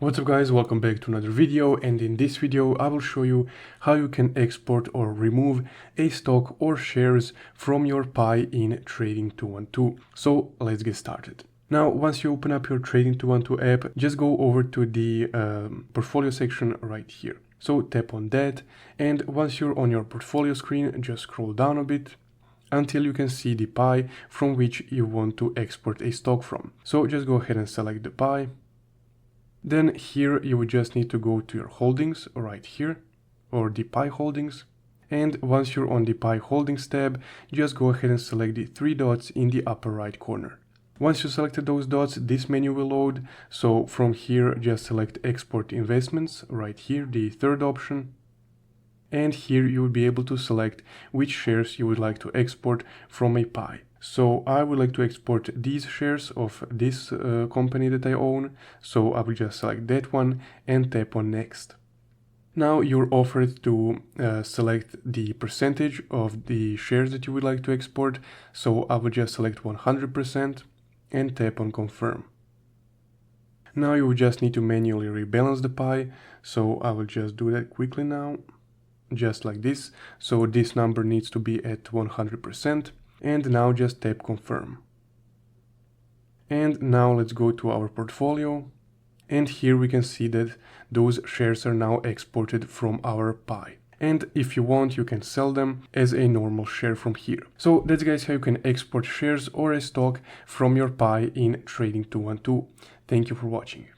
What's up guys, welcome back to another video, and in this video I will show you how you can export or remove a stock or shares from your Pi in Trading 212. So let's get started. Now once you open up your Trading 212 app, just go over to the portfolio section right here. So tap on that, and once you're on your portfolio screen, just scroll down a bit until you can see the Pi from which you want to export a stock from. So just go ahead and select the Pi. Then here you would just need to go to your holdings right here, or the Pi holdings. And once you're on the Pi holdings tab, just go ahead and select the three dots in the upper right corner. Once you selected those dots, this menu will load. So from here, just select export investments right here, the third option. And here you will be able to select which shares you would like to export from a Pi. So I would like to export these shares of this company that I own. So I will just select that one and tap on next. Now you're offered to select the percentage of the shares that you would like to export. So I will just select 100% and tap on confirm. Now you will just need to manually rebalance the Pi. So I will just do that quickly now, just like this. So this number needs to be at 100%. And now just tap confirm. And now let's go to our portfolio. And here we can see that those shares are now exported from our Pi. And if you want, you can sell them as a normal share from here. So that's guys how you can export shares or a stock from your Pi in Trading 212. Thank you for watching.